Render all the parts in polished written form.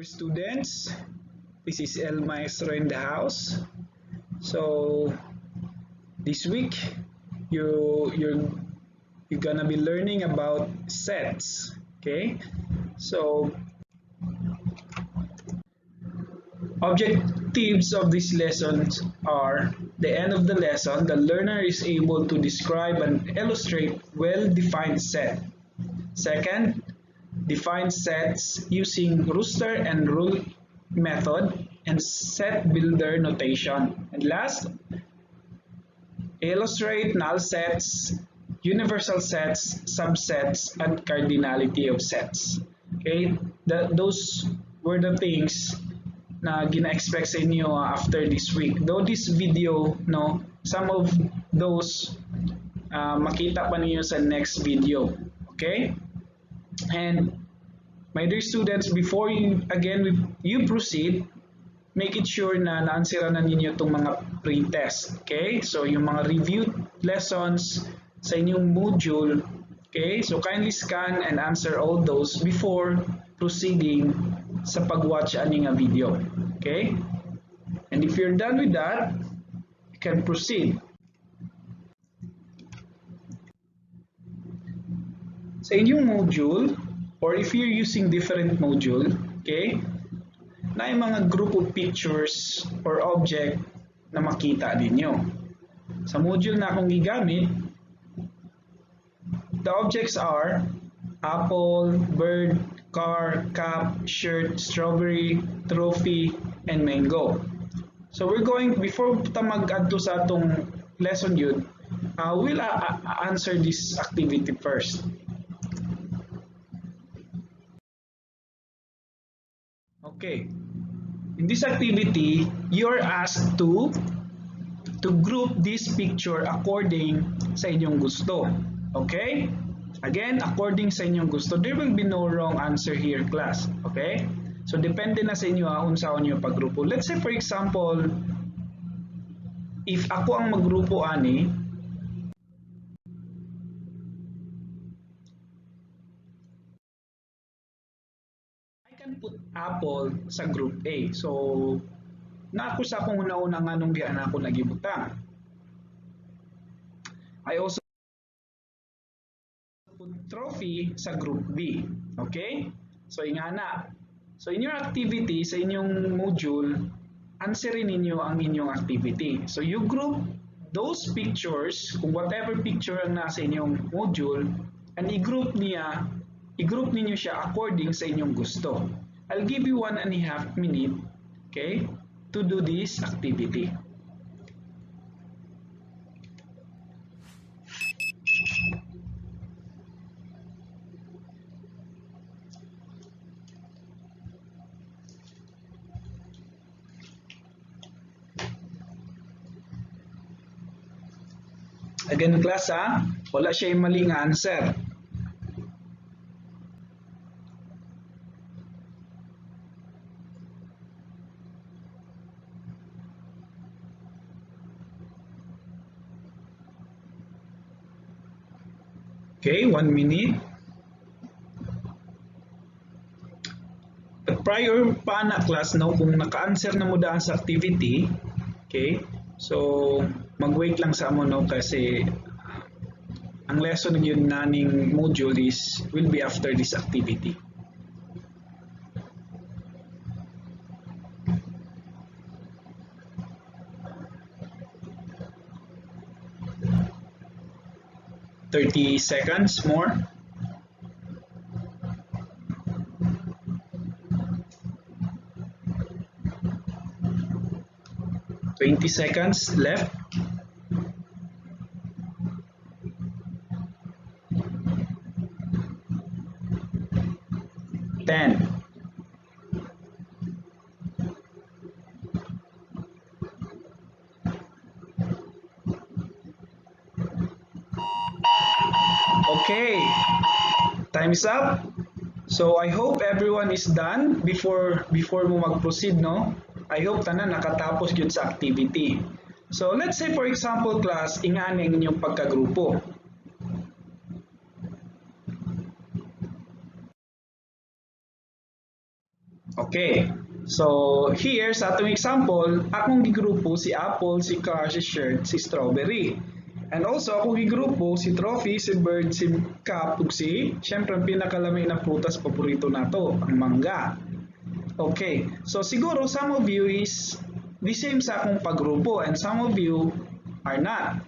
students, this is El Maestro in the house. So this week you're gonna be learning about sets. Okay, so objectives of these lessons are: the end of the lesson, the learner is able to describe and illustrate well-defined set. Second, define sets using rooster and rule method and set builder notation. And last, illustrate null sets, universal sets, subsets, and cardinality of sets. Okay, those were the things na gina-expect sa inyo after this week. Though this video, no, some of those makita pa ninyo sa next video. Okay? And my dear students, before you proceed, make it sure na na-answeran na ninyo itong mga pre-test. Okay? So yung mga review lessons sa inyong module, okay? So kindly scan and answer all those before proceeding sa pag-watch ani nga video. Okay? And if you're done with that, you can proceed. Sa inyong module, or if you're using different module, okay, na yung mga group of pictures or object na makita ninyo. Sa module na akong gigamit, the objects are apple, bird, car, cup, shirt, strawberry, trophy, and mango. So we're going, before ta mag-adto sa atong lesson yun, we'll answer this activity first. Okay, in this activity, you're asked to group this picture according sa inyong gusto. Okay? Again, according sa inyong gusto. There will be no wrong answer here, class. Okay? So, depende na sa inyo unsa inyo paggrupo. Let's say, for example, if ako ang maggrupo ani, I can put apple sa group A. So, na ako sa akong una-una nga nung diyan ako nagibutang. I also put trophy sa group B. Okay? So, ingana. So, in your activity, sa inyong module, answerin ninyo ang inyong activity. So, you group those pictures, kung whatever picture ang nasa inyong module, and i-group ninyo siya according sa inyong gusto. I'll give you 1.5 minutes, okay, to do this activity. Again, class, wala siya yung maling answer. Okay, 1 minute. But prior pa na class, no, kung naka-answer na mo daan sa activity, okay, so mag-wait lang sa mo, no, kasi ang lesson yun naning module will be after this activity. $30 seconds more. $20 seconds left. $10. Okay, time is up. So I hope everyone is done before mo mag-proceed, no? I hope tanan nakatapos yun sa activity. So let's say for example class, ingani ang inyong pagkagrupo. Okay. So, here sa atong example, akong gigrupo si apple, si car, si shirt, si strawberry. And also, akong gigrupo si trophy, si bird, si cup, ug si, syempre, ang pinakalamay na prutas paborito nato, ang mangga. Okay. So, siguro, some of you is the same sa akong paggrupo and some of you are not.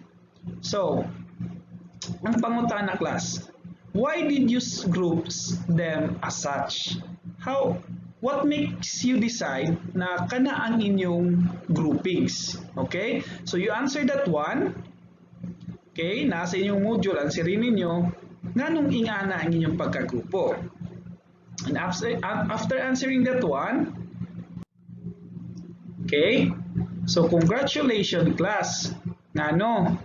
So, ang pangutana class, why did you group them as such? What makes you decide na kana ang inyong groupings? Okay? So you answer that one. Okay? Nasa inyong module, answerin ninyo nganong ingana ang inyong pagkagrupo. And after answering that one, okay? So congratulations class. Ngano?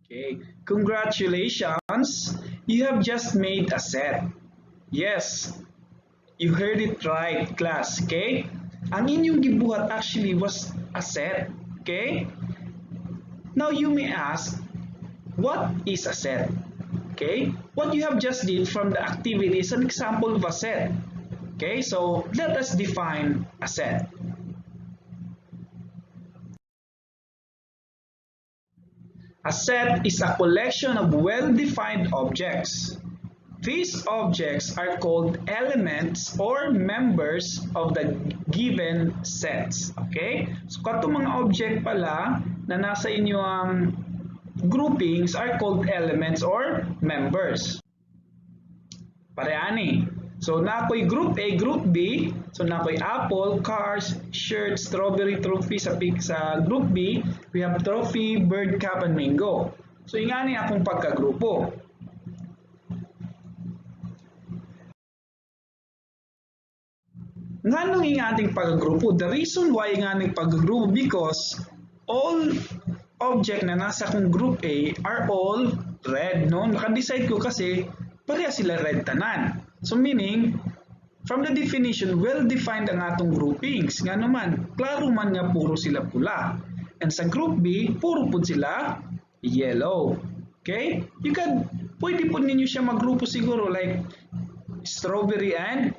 Okay, congratulations! You have just made a set. Yes, you heard it right, class. Okay? Ang inyong gibuhat actually was a set. Okay? Now you may ask, what is a set? Okay? What you have just did from the activity is an example of a set. Okay? So let us define a set. A set is a collection of well-defined objects. These objects are called elements or members of the given sets. Okay? So, katong mga object pala na nasa inyo ang groupings are called elements or members. Pareani. So, nakoy group A, group B. So, nakoy apple, cars, shirt, strawberry, trophy sa group B. We have trophy, bird, cup, and mango. So, ingani akong pagkagrupo. Nganong yung ating pagkagrupo? The reason why yung ating pagkagrupo because all object na nasa akong group A are all red. No? Naka-decide ko kasi pareha sila red tanan. So meaning, from the definition, well-defined ang atong groupings. Nga naman, klaro man nga puro sila pula. And sa group B, puro po sila yellow. Okay? Pwede po ninyo siya magrupo siguro like strawberry and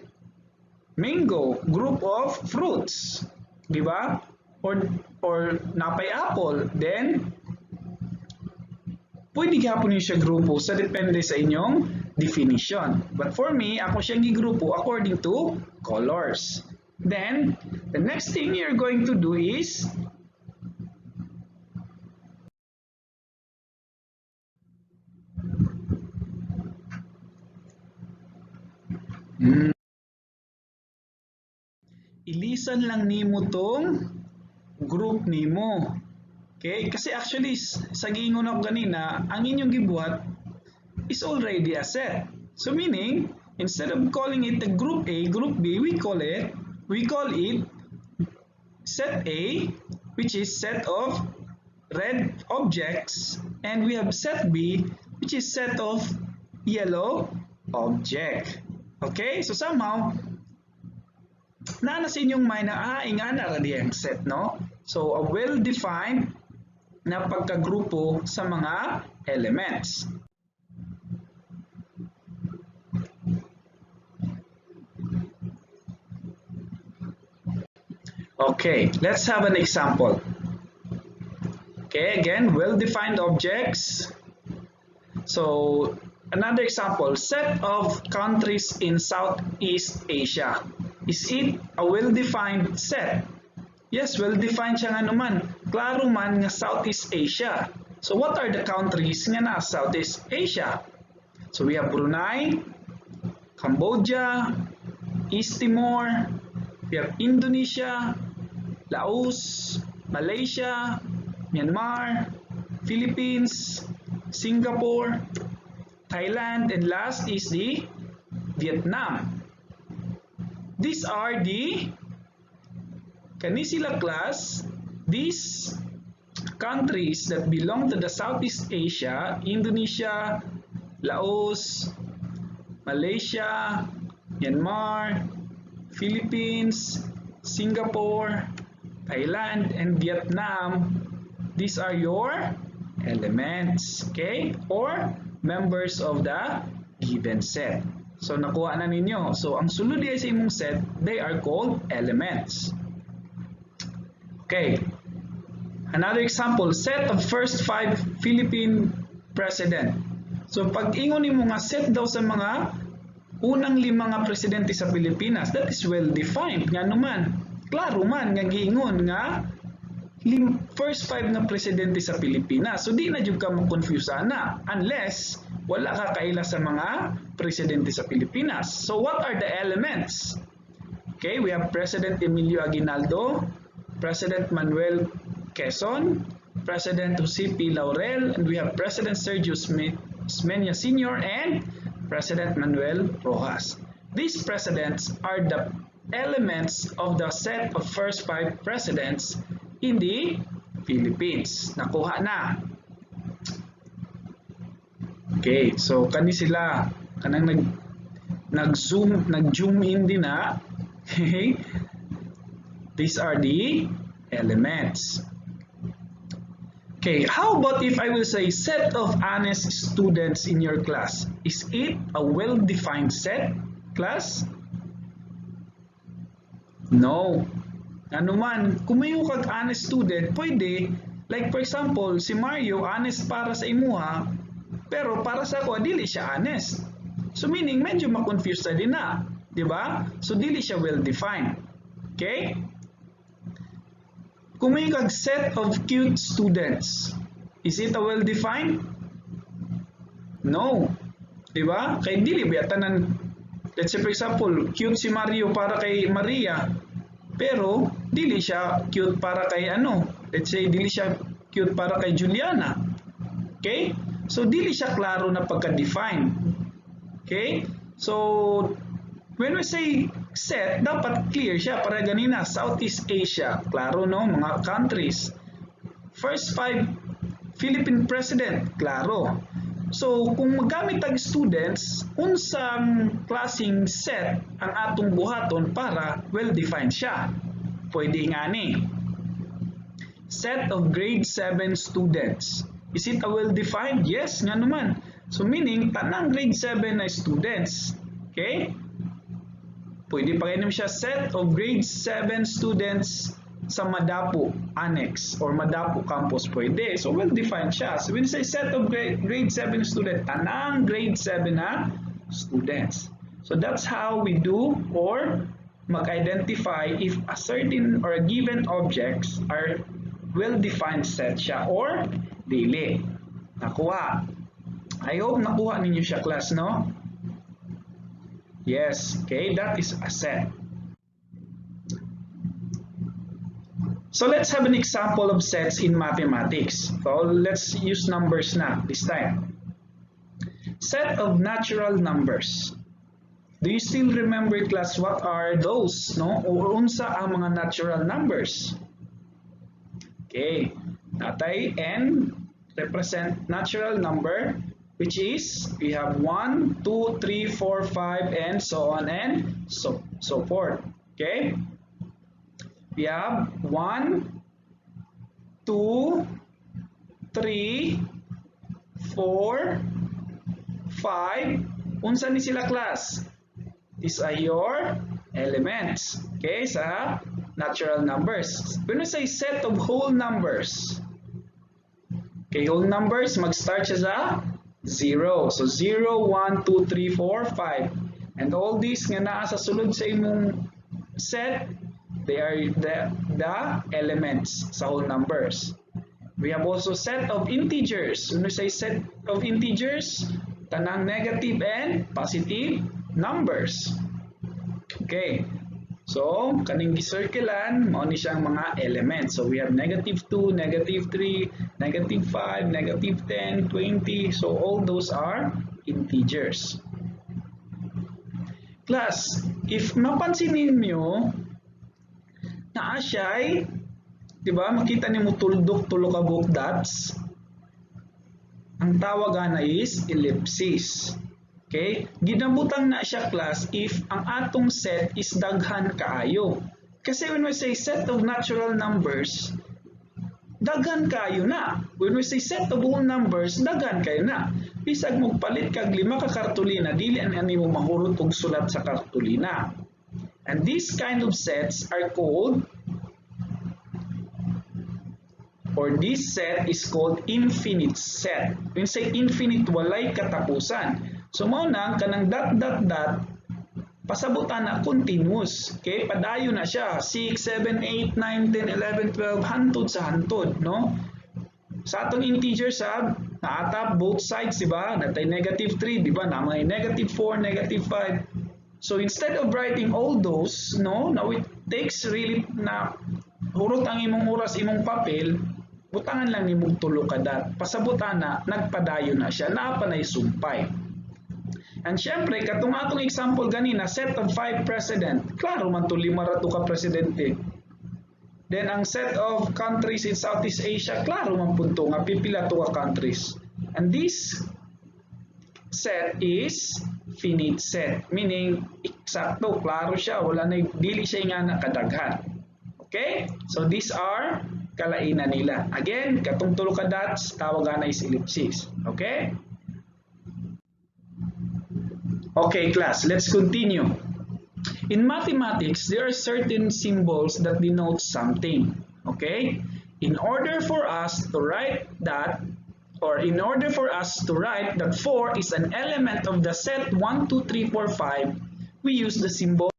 mango, group of fruits. Diba? Or napay apple. Then, pwede gapon niyo siya grupo sa depende sa inyong definition. But for me, ako siyang gigrupo according to colors. Then, the next thing you're going to do is ilisan lang nimo tong group nimo. Okay? Kasi actually, sa giingon ako kanina, ang inyong gibuhat is already a set. So meaning, instead of calling it the group A, group B, we call it set A, which is set of red objects, and we have set B, which is set of yellow object. Okay? So somehow, sa inyong mind na, ingana ra diyang set, no? So, a well-defined na pagkagrupo sa mga elements. Okay, let's have an example. Okay, again, well-defined objects. So, another example, set of countries in Southeast Asia. Is it a well-defined set? Yes, well-defined siya nga naman. Klaro man nga Southeast Asia. So, what are the countries nga na Southeast Asia? So, we have Brunei, Cambodia, East Timor, we have Indonesia, Laos, Malaysia, Myanmar, Philippines, Singapore, Thailand, and last is the Vietnam. These are the kanisila class, these countries that belong to the Southeast Asia, Indonesia, Laos, Malaysia, Myanmar, Philippines, Singapore, Thailand, and Vietnam. These are your elements, okay? Or members of the given set. So nakuha na ninyo. So ang sulod diay sa imong set, they are called elements. Okay. Another example, set of first 5 Philippine president. So pag ingon nimo nga set daw sa mga unang 5 nga presidente sa Pilipinas, that is well defined. Nga naman, klaro man nga giingon nga first 5 nga presidente sa Pilipinas. So di na jud ka mo confuse ana unless wala ka kaila sa mga presidente sa Pilipinas. So what are the elements? Okay, we have President Emilio Aguinaldo, President Manuel Quezon, President Jose P. Laurel, and we have President Sergio Smenia Sr. and President Manuel Rojas. These presidents are the elements of the set of first 5 presidents in the Philippines. Nakuha na. Okay, so kani sila kanang nag-zoom in din na. Okay. These are the elements. Okay, how about if I will say set of honest students in your class? Is it a well-defined set, class? No. Ano man, kung may kag honest student, pwede, like for example, si Mario, honest para sa imuha, pero para sa ako, dili siya honest. So meaning, medyo ma-confuse na din na. Diba? So dili siya well-defined. Okay? Kung may kag set of cute students, is it a well-defined? No. Diba? Kay dili ba tanan, let's say for example, cute si Mario para kay Maria, pero dili siya cute para kay ano, let's say dili siya cute para kay Juliana. Okay? So dili siya klaro na pagka-define. Okay? So when we say set, dapat clear siya para ganina. Southeast Asia, klaro no, mga countries. First 5 Philippine president, klaro. So kung magamit tag students, unsang klaseng set ang atong buhaton para well-defined siya. Pwede nga ni. Set of grade 7 students. Is it a well-defined? Yes, nga naman. So meaning, tanang grade 7 na students. Okay? Pwede pa rin siya set of grade 7 students sa Madapo Annex or Madapo Campus. Pwede. So well-defined siya. So when you say set of grade 7 student, tanang grade 7 na students. So that's how we do or mag-identify if a certain or a given objects are well-defined set siya or dili. Nakuha. I hope nakuha ninyo siya, class, no? Yes, okay, that is a set. So let's have an example of sets in mathematics. So let's use numbers na this time. Set of natural numbers. Do you still remember, class, what are those, no? O unsa ang mga natural numbers? Okay, natay n represent natural number, which is we have 1, 2, 3, 4, 5, and so on and so forth. Okay? We have 1, 2, 3, 4, 5. Unsa ni sila, class? These are your elements. Okay? Sa natural numbers. When we say set of whole numbers, okay, whole numbers, mag-start siya sa 0. So 0, 1, 2, 3, 4, 5. And all these nga naa sa sulod sa imong set, they are the elements sa whole numbers. We have also set of integers. When we say set of integers, tanang negative and positive numbers. Okay. So, kaning gicirclean, mao ni siyang mga elements. So, we have negative 2, negative 3, negative 5, negative 10, 20. So, all those are integers. Class, if mapansin ninyo, naa siya'y, di ba, makita niyo mo tuldok, tulo ka buhok dots. Ang tawagan na is ellipsis. Okay? Ginabutang na siya, class, if ang atong set is daghan kaayo. Kasi when we say set of natural numbers, daghan kayo na. When we say set of whole numbers, daghan kayo na. bisag magpalit kag 5 ka kartulina, dili ani mo mahurot og sulat sa kartulina. And these kind of sets are called, or this set is called infinite set. When say infinite, walay katapusan. So mao nang kanang dot dot dot pasabutan na continuous. Okay, padayon na siya 6, 7, 8, 9, 10, 11, 12 hantod sa hantod, no? Sa atong integer sab naatap both sides, diba? Natay -3, diba? Na may -4, -5. So instead of writing all those, no, now it takes really na hurot ang imong oras, imong papel, butangan lang nimong tulo ka dot. Pasabutan na nagpadayon na siya, napanay sumpay. And syempre, katong atong example ganina, set of 5 president, klaro man to 5 rato ka presidente. Then ang set of countries in Southeast Asia, klaro man punto nga pipila to ka countries. And this set is finite set, meaning eksakto, klaro siya, wala na dili siya nga nakadaghan. Okay? So these are kalainan nila. Again, katong tulo ka dots, tawagan na is ellipsis. Okay? Okay, class, let's continue. In mathematics, there are certain symbols that denote something. Okay? In order for us to write that, or in order for us to write that 4 is an element of the set 1, 2, 3, 4, 5, we use the symbol.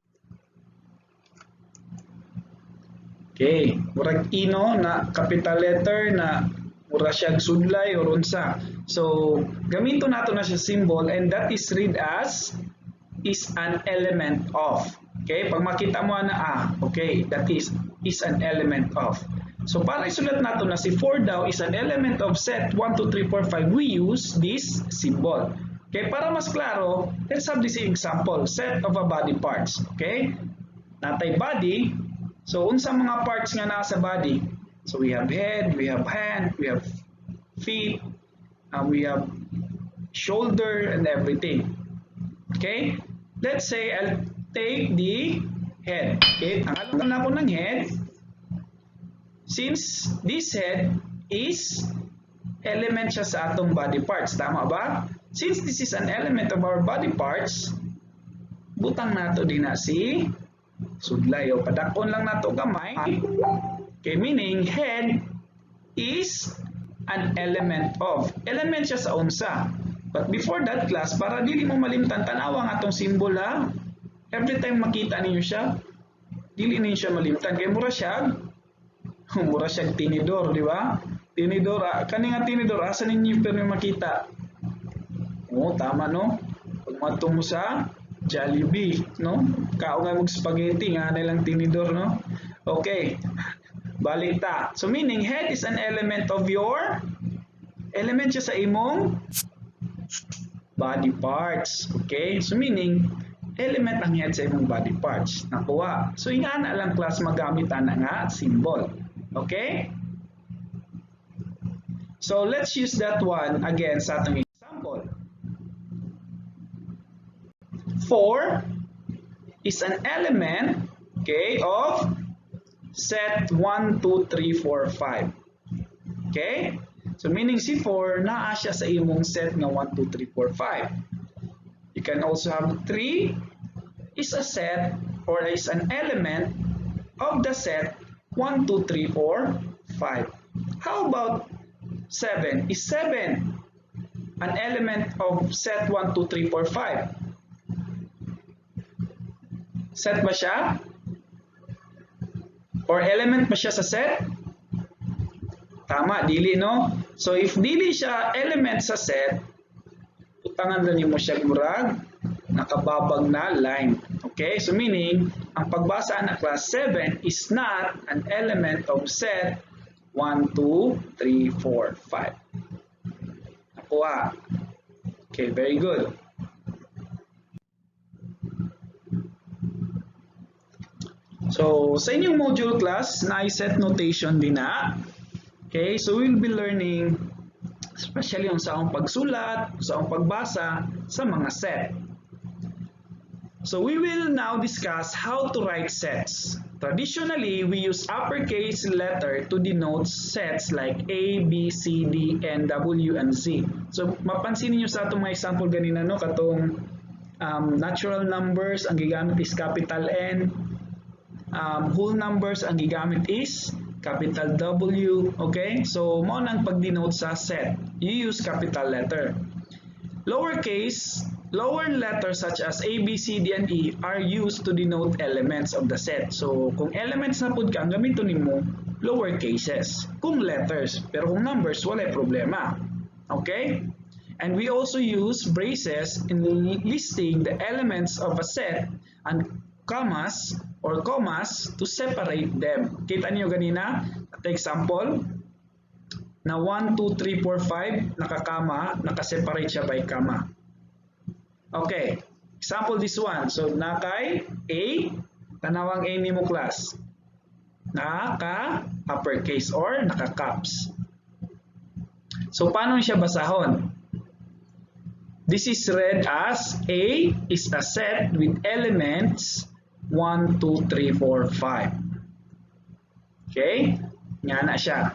Okay, murag ino na capital letter na mura siya sudlay or unsa. So, gamito nato na siya symbol, and that is read as is an element of. Okay, pag makita mo na okay, that is an element of. So, para isulat nato na si 4 daw is an element of set 1, 2, 3, 4, 5, we use this symbol. Okay, para mas klaro, let's have this example, set of a body parts. Okay, natay body. So, unsa mga parts nga nasa body? So, we have head, we have hand, we have feet, we have shoulder, and everything. Okay? Let's say I'll take the head. Okay? Tanggalan na ako ng head. Since this head is element siya sa atong body parts. Tama ba? Since this is an element of our body parts, butang nato din na si sudlay o padakon lang nato gamay. Okay, meaning head is an element of. Element siya sa unsa. But before that class, para dili mo malimtan, tanawa nga itong symbol ha. Every time makita ninyo siya, dili ninyo siya malimtan. Kaya mura siya tinidor, di ba? Tinidor, kani nga tinidor, asa ninyo pero makita? Oo, tama no? Pag matong mo sa Jollibee, no? Kao nga mag spaghetti, nga nilang tinidor, no? Okay. Balita. So meaning head is an element of your element siya sa imong body parts. Okay? So meaning element ang head sa imong body parts. Nakuha. So ingana lang class magamit ana nga symbol. Okay? So let's use that one again sa atong example. 4 is an element, okay, of set 1, 2, 3, 4, 5. Okay? So meaning si 4 naa siya sa imong set nga 1, 2, 3, 4, 5. You can also have 3 is a set or is an element of the set 1, 2, 3, 4, 5. How about 7? Is 7 an element of set 1, 2, 3, 4, 5? Set ba siya? Or element ba siya sa set? Tama, dili no? So if dili siya element sa set, utangan lang mo siya murag nakababag na line. Okay? So meaning, ang pagbasa na class 7 is not an element of set 1, 2, 3, 4, 5. Nakuha. Okay, very good. So, sa inyong module class, na-set notation din na. Okay, so we'll be learning especially yung sa akong pagsulat, sa akong pagbasa sa mga set. So, we will now discuss how to write sets. Traditionally, we use uppercase letter to denote sets like A, B, C, D, N, W, and Z. So, mapansin niyo sa atong mga example ganina, no? Katong natural numbers, ang gigamit is capital N. Whole numbers, ang gigamit is capital W. Okay? So, mo nang pag-denote sa set. You use capital letter. Lower letters such as A, B, C, D, and E are used to denote elements of the set. So, kung elements na pud ka, ang gamiton nimo lower cases. Kung letters, pero kung numbers, wala problema. Okay? And we also use braces in listing the elements of a set and commas to separate them. Kita niyo ganina? At example, na 1, 2, 3, 4, 5, nakakama, nakaseparate siya by comma. Okay, example this one. So, nakay A, tanawang A ni mo class. Naka-uppercase or naka-caps. So, paano siya basahon? This is read as A is a set with elements 1, 2, 3, 4, 5. Okay, nga na siya.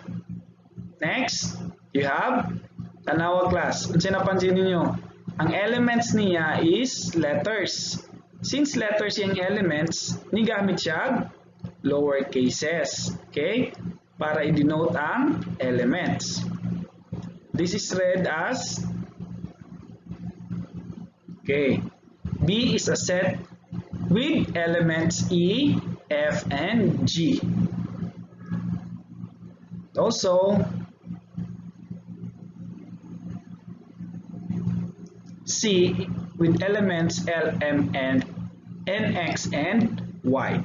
Next, you have tanawa class. Kung sinapansin niyo, ang elements niya is letters. Since letters yung elements, nigamit siya lower cases. Okay? Para i-denote ang elements. This is read as okay. B is a set with elements E, F, and G. Also, C with elements L, M, and N, X, and Y.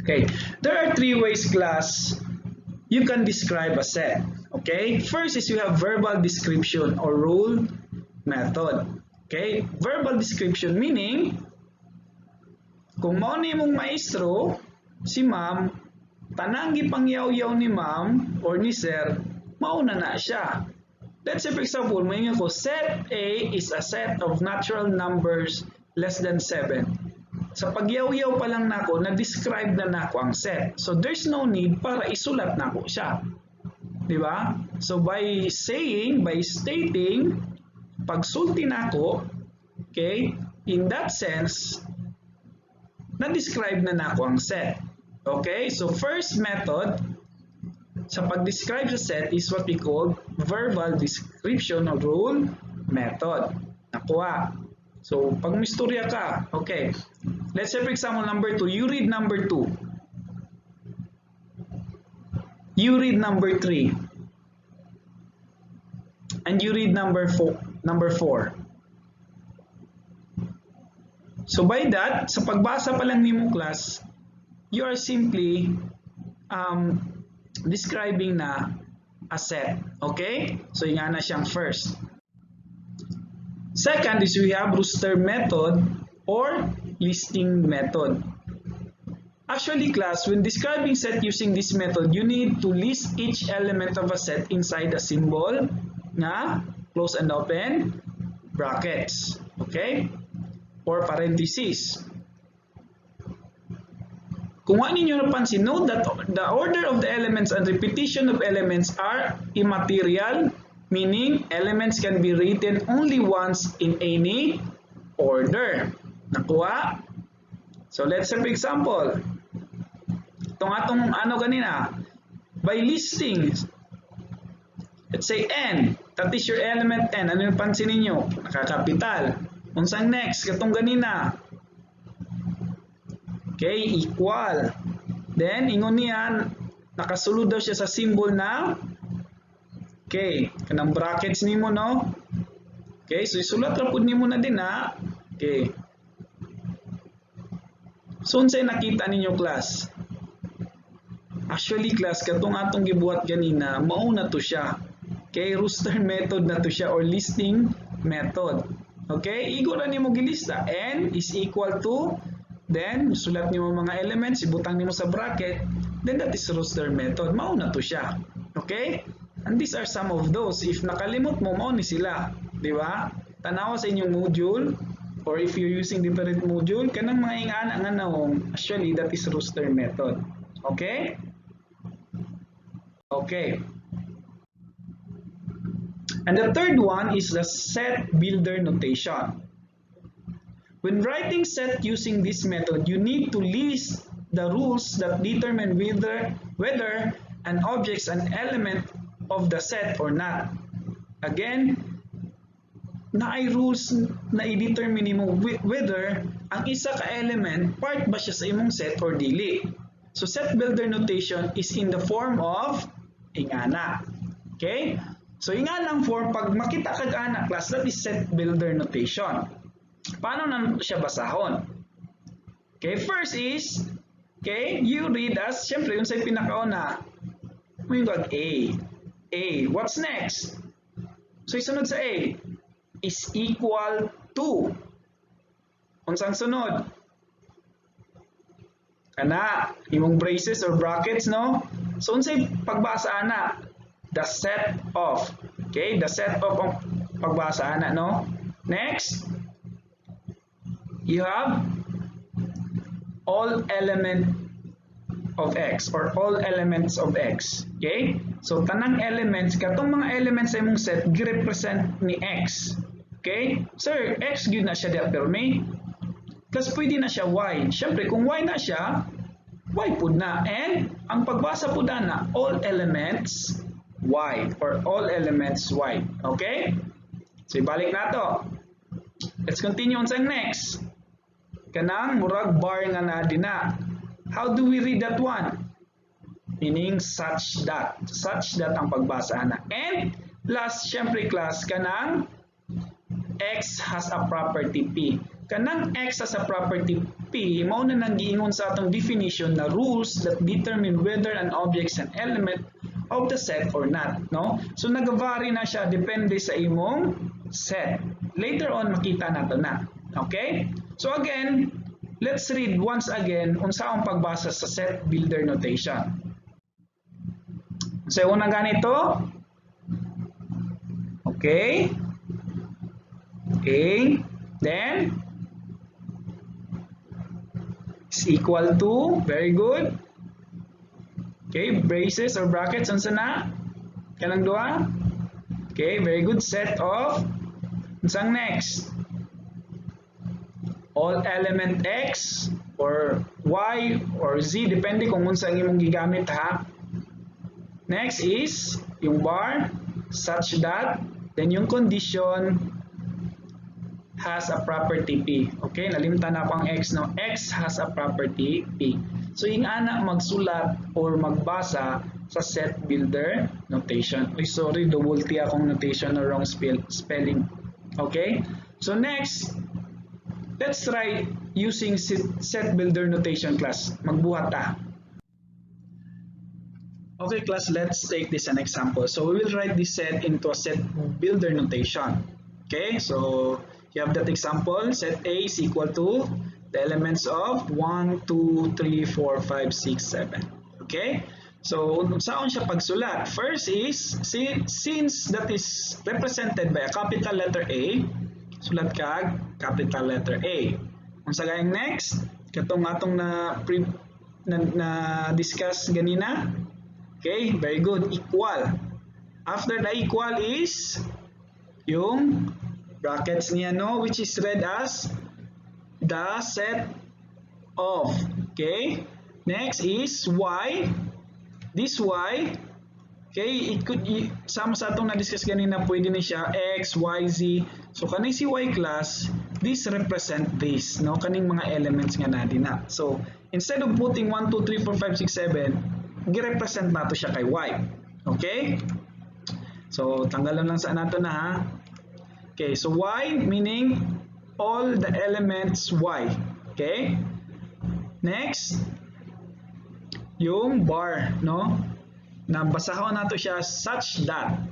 Okay, there are three ways class you can describe a set. Okay, first is you have verbal description or rule method. Okay, verbal description meaning kung mao ni mong maestro si ma'am, tanang gipangyaw-yaw ni ma'am or ni sir, mauna na siya. Let's say for example, may ko set A is a set of natural numbers less than 7. Sa pagyaw-yaw pa lang nako, na-describe na nako ang set. So there's no need para isulat nako siya. Di ba? So by stating, pagsulti nako, okay, in that sense, na-describe na nako ang set. Okay? So first method, sa pag-describe sa set is what we call verbal description or rule method. Nakuha. So, pag misturya ka, okay. Let's say for example, number 2, you read number 2. You read number 3. And you read number 4. So, by that, sa pagbasa pa lang nimo class, you are simply describing na a set. Okay? So, yung na siyang first. Second is we have rooster method or listing method. Actually, class, when describing set using this method, you need to list each element of a set inside a symbol na close and open brackets. Okay? Or parentheses. Kung ano ninyo napansin, note that the order of the elements and repetition of elements are immaterial, meaning elements can be written only once in any order. Nakuha? So let's say for example, itong ano ganina, by listing, let's say N, that is your element N. Ano yung pansin ninyo? Nakakapital. Unsang next? Katong ganina. Okay, equal. Then, ingon niyan, nakasulod daw siya sa symbol na okay, kanang brackets nimo, no? Okay, so isulat ra pud nimo na din, ha? Okay. So, unsay nakita ninyo, class? Actually, class, katong atong gibuhat ganina, mao na to siya. Okay, rooster method na to siya or listing method. Okay, igo ra nimo gilista. N is equal to, then, sulat niyo mga elements, ibutang niyo sa bracket, then that is rooster method. Mao na to siya. Okay? And these are some of those. If nakalimot mo, mao ni sila. Di ba? Tanawa sa inyong module, or if you're using different module, kanang mga ingana nga naong, actually that is roster method. Okay? Okay. And the third one is the set builder notation. When writing set using this method, you need to list the rules that determine whether an object is an element of the set or not. Again, naay rules na i-determine mo whether ang isa ka element part ba siya sa imong set or dili. So set builder notation is in the form of ingana. Okay? So inganang form, pag makita kag ana class, that is set builder notation. Paano na siya basahon? Okay, first is, okay, you read as, syempre yun sa pinakauna, may A. A, what's next? So isunod sa A, is equal to. Unsang sunod? Ana, imong braces or brackets, no? So unsay pagbasa ana? The set of. Okay, the set of ang pagbasa ana, no? Next, you have all element of x or all elements of x. Okay? So tanang elements, katong mga elements sa imong set gi-represent ni x. Okay? Sir, x gyud na siya diha pero may plus pwede na siya y. Syempre kung y na siya, y pud na. And ang pagbasa pud na all elements y or all elements y. Okay? So ibalik na to. Let's continue on sa next. Kanang murag bar nga na dina. How do we read that one? Meaning such that ang pagbasa na. And last, syempre class, kanang x has a property p. Kanang x has a property p, mao na nang giingon sa atong definition na rules that determine whether an object is an element of the set or not, no? So nag-vary na siya depende sa imong set. Later on makita nato na. Okay? So again, let's read once again unsa ang pagbasa sa set builder notation. So una ganito. Okay? A, then is equal to, very good. Okay, braces or brackets unsa na? Kanang duha? Okay, very good. Set of unsang next? All element x or y or z, depende kung unsa ang imong gigamit ha. Next is yung bar such that, then yung condition has a property p. Okay, nalimtan na pang x, no? X has a property p. So yung ana magsulat or magbasa sa set builder notation. Oy, sorry, double T akong notation na wrong spelling. Okay? So next, let's try using set builder notation class. Magbuhat ta. Okay class, let's take this an example. So we will write this set into a set builder notation. Okay, so you have that example. Set A is equal to the elements of 1, 2, 3, 4, 5, 6, 7. Okay, so saan siya pagsulat? First is, since that is represented by a capital letter A, sulat kag capital letter A. Unsa gayeng next? Katong atong na discuss ganina. Okay, very good. Equal. After the equal is yung brackets niya, no, which is read as the set of. Okay, next is y. This y, okay, it could sama sa atong na-discuss ganina, pwede na siya x, y, z. So kaning si y class, this represent this, no, kaning mga elements nga natin na. So instead of putting 1, 2, 3, 4, 5, 6, 7, gi-represent nato siya kay y. Okay? So tanggalan lang sa nato na ha. Okay, so y meaning all the elements y. Okay? Next, yung bar, no? Nabasahon nato siya such that.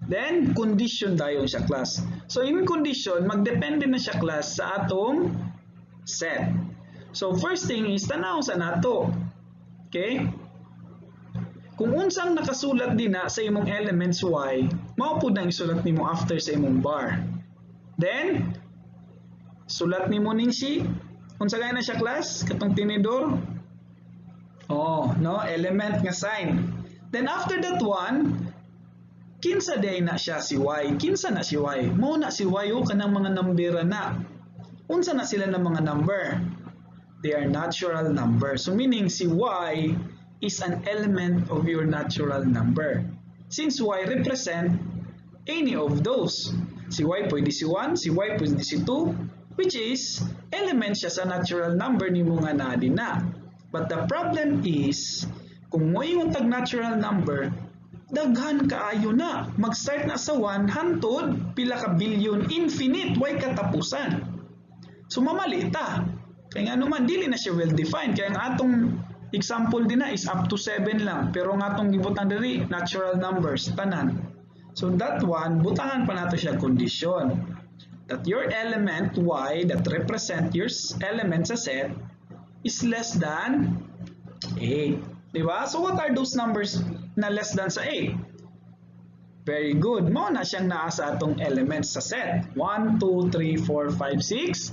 Then, condition dayon siya class. So, yung condition, magdepende na siya class sa atong set. So, first thing is, tanaw sa nato. Okay? Kung unsang nakasulat din na sa imong elements y, mao pud nang isulat nimo after sa imong bar. Then, Sulat ni mo ning si. Unsa gaya na siya class? Katong tinidor. Oh, no, element nga sign. Then after that one, kinsa day na siya si Y? Kinsa na si Y? Mao na si Y o kanang mga numbera na. Unsa na sila ng mga number? They are natural numbers. So meaning si Y is an element of your natural number. Since Y represent any of those. Si Y pwede si 1, si Y pwede si 2, which is element siya sa natural number ni mo nga na din na. But the problem is, kung mo yung tag-natural number, daghan kaayo na. Mag-start na sa 1, hantod, pila ka billion, infinite, way katapusan. So mamali ta. Kaya nga naman, dili na siya well-defined. Kaya nga atong example din na is up to 7 lang. Pero nga atong gibutan diri, natural numbers, tanan. So that one, butangan pa nato siya condition. That your element Y that represent your element sa set is less than 8. Diba? So what are those numbers na less than sa 8? Very good. Mao na siyang naa sa atong elements sa set. 1, 2, 3, 4, 5, 6,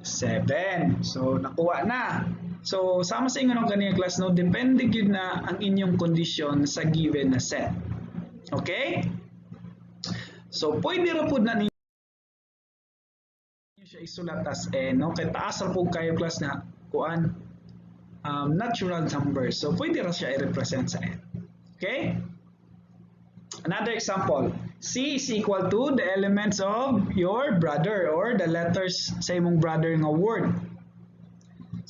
7. So nakuha na. So sama sa inyo ng ganyan class, no, depende gyud na ang inyong condition sa given na set. Okay? So pwede ra pud na ninyo siya isulat as n, no? Kay taas ra pud kayo class na kuan natural numbers. So pwede ra siya i-represent sa n. Okay? Another example. C is equal to the elements of your brother or the letters sa imong brother nga word.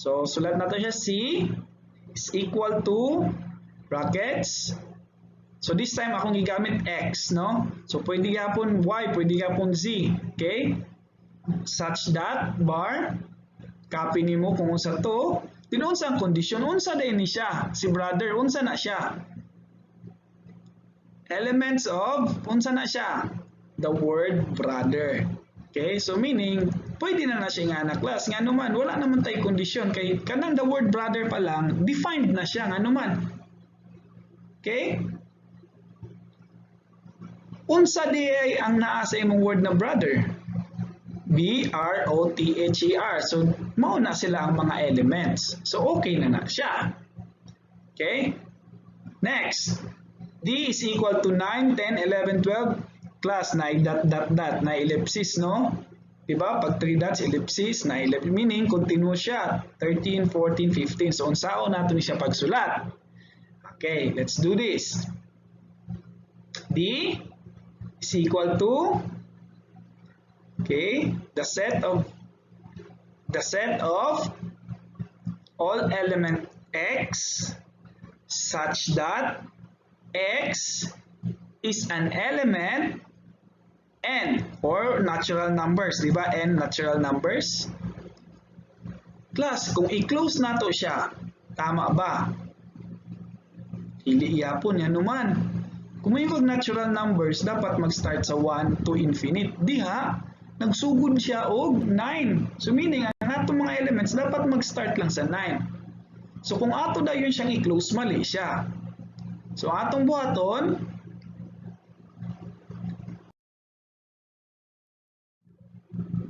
So, sulat natin siya. C is equal to brackets. So, this time akong gigamit X, no? So, pwede gapon Y, pwede gapon Z. Okay? Such that bar, copy nimo kung unsa to. Unsa ang condition? Unsa din ni siya? Si brother, unsa na siya? Elements of, unsa na siya? The word brother. Okay, so meaning, pwede na siya nga na class. Nga naman, wala naman tayo condition. Kay kanang the word brother pa lang, defined na siya nga naman. Okay? Unsa di ay ang naa sa imong word na brother? B-R-O-T-H-E-R. So, mao na sila ang mga elements. So, okay na na siya. Okay? Next. D is equal to 9, 10, 11, 12. Class na dot, na ellipsis, no? Diba? Pag 3 dots, ellipsis, na ellipsis, meaning continuous siya. 13, 14, 15. So, unsaon nato ni siya pagsulat. Okay, let's do this. D is equal to, okay, the set of all element X such that X is an element N or natural numbers, di ba? N natural numbers. Class, kung i-close nato siya, tama ba? Hindi iyapon yan naman. Kung may natural numbers, dapat mag-start sa 1 to infinite. Diha, nagsugod siya og 9. So meaning, ang atong mga elements, dapat mag-start lang sa 9. So kung ato daw yun siyang i-close, mali siya. So atong buhaton,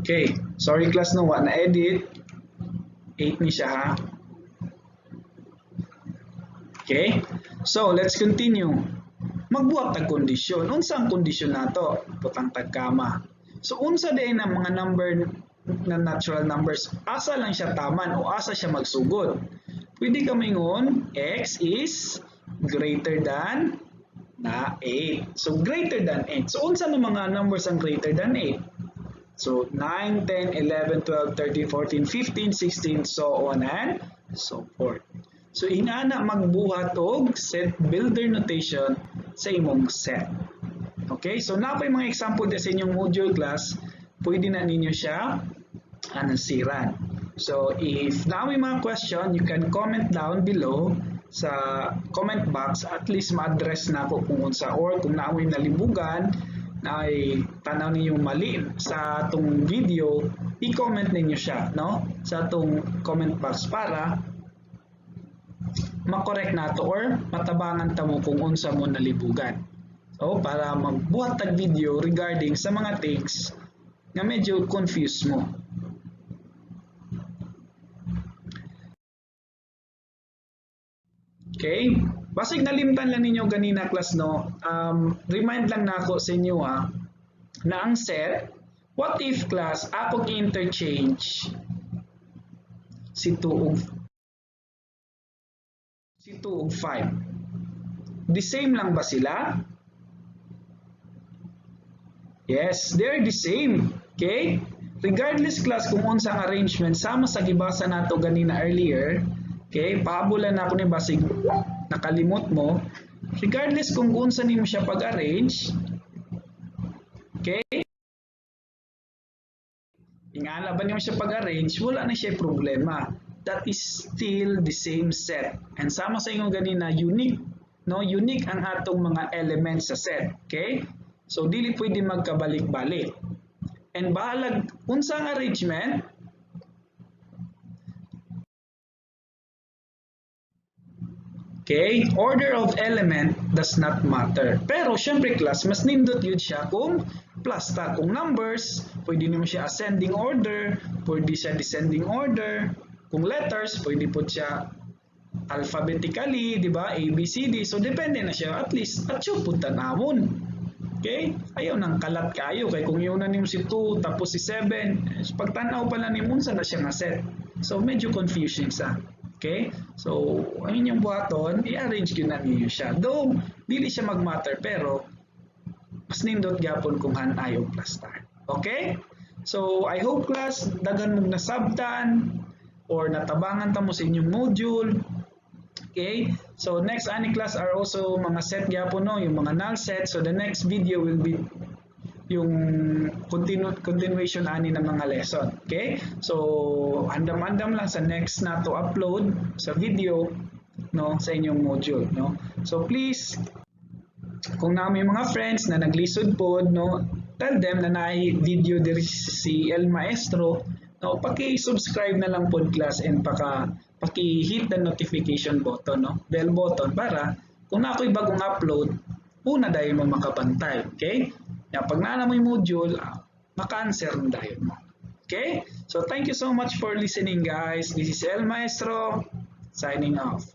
okay, sorry class no, na-edit, 8 ni siya ha. Okay, so let's continue. Magbuhat tag kondisyon. Unsa ang kondisyon nato? Butang tag kama. So unsa din ang mga number na natural numbers? Asa lang siya taman o asa siya magsugod? Pwede ka mingon, X is greater than na 8. So greater than 8. So unsa na mga numbers ang greater than 8? So 9, 10, 11, 12, 13, 14, 15, 16, so on and so forth. So inana magbuhat og set builder notation sa imong set. Okay, so napay mga example din sa inyong module class, pwede na ninyo siya anasiran. So if na may mga question, you can comment down below sa comment box, at least ma-address na ako kung unsa, or kung naamoy nalibugan na ay tanaw ninyo mali sa atong video, i-comment ninyo siya, no? Sa atong comment box para makorek nato or matabangan ta mo kung unsa mo nalibugan. So para magbuhat tag video regarding sa mga things nga medyo confused mo. Okay? Basig nalimtan lang ninyo ganina class no. Remind lang na ako sa inyo na ang set, what if class ako interchange si 2 ug 5. The same lang ba sila? Yes, they're the same. Okay? Regardless class kung unsang arrangement, sama sa gibasa nato ganina earlier, okay, pahabulan na ako ni basig nakalimot mo. Regardless kung unsa nimo siya pag-arrange, okay? Ingala ba nimo siya pag-arrange, wala na siya problema. That is still the same set. And sama sa inyo ganina, unique, no? Unique ang atong mga elements sa set, okay? So dili pwede magkabalik-balik. And bahalag unsang arrangement, okay, order of element does not matter. Pero syempre class, mas nindot yun siya kung plus ta. Kung numbers, pwede naman siya ascending order, pwede siya descending order. Kung letters, pwede po siya alphabetically, di ba? A, B, C, D. So depende na siya. At least, at siya punta namon. Okay? Ayaw nang kalat kayo. Kaya kung yun na si 2, tapos si 7, pagtanaw pala ni Munsa na siya nga set. So medyo confusing sa. Okay? So, ang inyong buhaton, i-arrange ko na niyo siya. Though, dili siya mag-matter, pero mas nindot gapon kung hanay o plus star. Okay? So, I hope class, dagan mong nasabtan or natabangan ta mo sa inyong module. Okay? So, next ani class are also mga set gapon, no? Yung mga null set. So, the next video will be yung continuation ani ng mga lesson. Okay? So, andam-andam lang sa next na to upload sa video, no, sa inyong module, no. So, please, kung na may mga friends na naglisod pod, no, tell them na naay video diri si El Maestro, no, paki-subscribe na lang pod class and paki-hit the notification button, no, bell button para kung na ako'y bagong upload, una dahil mo makabantay. Okay? Yan, pag naana mo yung module, maka-answer na dahil mo. Okay? So, thank you so much for listening, guys. This is El Maestro, signing off.